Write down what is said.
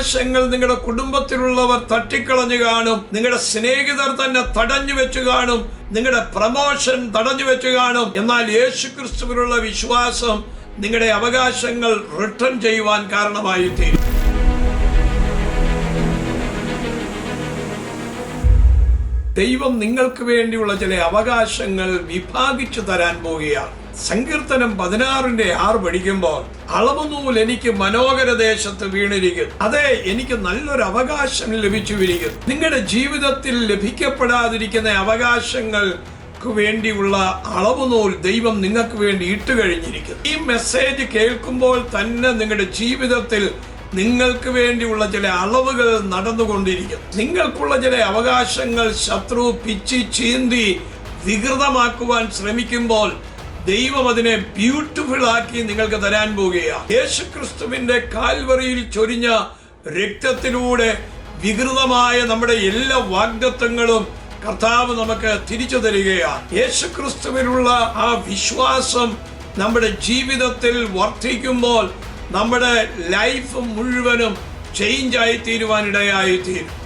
അവകാശങ്ങൾ നിങ്ങളുടെ കുടുംബത്തിലുള്ളവർ തട്ടിക്കളഞ്ഞു കാണും. നിങ്ങളുടെ സ്നേഹിതർ തന്നെ തടഞ്ഞു വെച്ചു കാണും. നിങ്ങളുടെ പ്രമോഷൻ തടഞ്ഞു വെച്ചു കാണും. എന്നാൽ യേശുക്രിസ്തുവിലുള്ള വിശ്വാസം നിങ്ങളുടെ അവകാശങ്ങൾ റിട്ടേൺ ചെയ്യുവാൻ കാരണമായി തീരും. ദൈവം നിങ്ങൾക്ക് വേണ്ടിയുള്ള ചില അവകാശങ്ങൾ വിഭാഗിച്ചു തരാൻ പോവുകയാണ്. സങ്കീർത്തനം 16:6 പഠിക്കുമ്പോൾ, അളവുനൂൽ എനിക്ക് മനോഹര ദേശത്ത് വീണിരിക്കുന്നു. അതെ, എനിക്ക് നല്ലൊരു അവകാശം ലഭിച്ചുവിരിക്കുന്നു. നിങ്ങളുടെ ജീവിതത്തിൽ ലഭിക്കപ്പെടാതിരിക്കുന്ന അവകാശങ്ങൾക്ക് വേണ്ടിയുള്ള അളവുനൂൽ ദൈവം നിങ്ങൾക്ക് വേണ്ടി ഇട്ടുകഴിഞ്ഞിരിക്കുന്നു. ഈ മെസ്സേജ് കേൾക്കുമ്പോൾ തന്നെ നിങ്ങളുടെ ജീവിതത്തിൽ നിങ്ങൾക്ക് വേണ്ടിയുള്ള ചില അളവുകൾ നടന്നുകൊണ്ടിരിക്കുന്നു. നിങ്ങൾക്കുള്ള ചില അവകാശങ്ങൾ ശത്രു പിച്ചി ചീന്തി വികൃതമാക്കുവാൻ ശ്രമിക്കുമ്പോൾ ദൈവം അതിനെ ബ്യൂട്ടിഫുൾ ആക്കി നിങ്ങൾക്ക് തരാൻ പോവുകയാണ്. യേശുക്രിസ്തുവിന്റെ കാൽവറിയിൽ ചൊരിഞ്ഞ രക്തത്തിലൂടെ വികൃതമായ നമ്മുടെ എല്ലാ വാഗ്ദത്തങ്ങളും കർത്താവ് നമുക്ക് തിരിച്ചു തരികയാണ്. യേശുക്രിസ്തുവിനുള്ള ആ വിശ്വാസം നമ്മുടെ ജീവിതത്തിൽ വർദ്ധിക്കുമ്പോൾ നമ്മുടെ ലൈഫ് മുഴുവനും ചേഞ്ച് ആയി തീരുവാനിടയായി തീരും.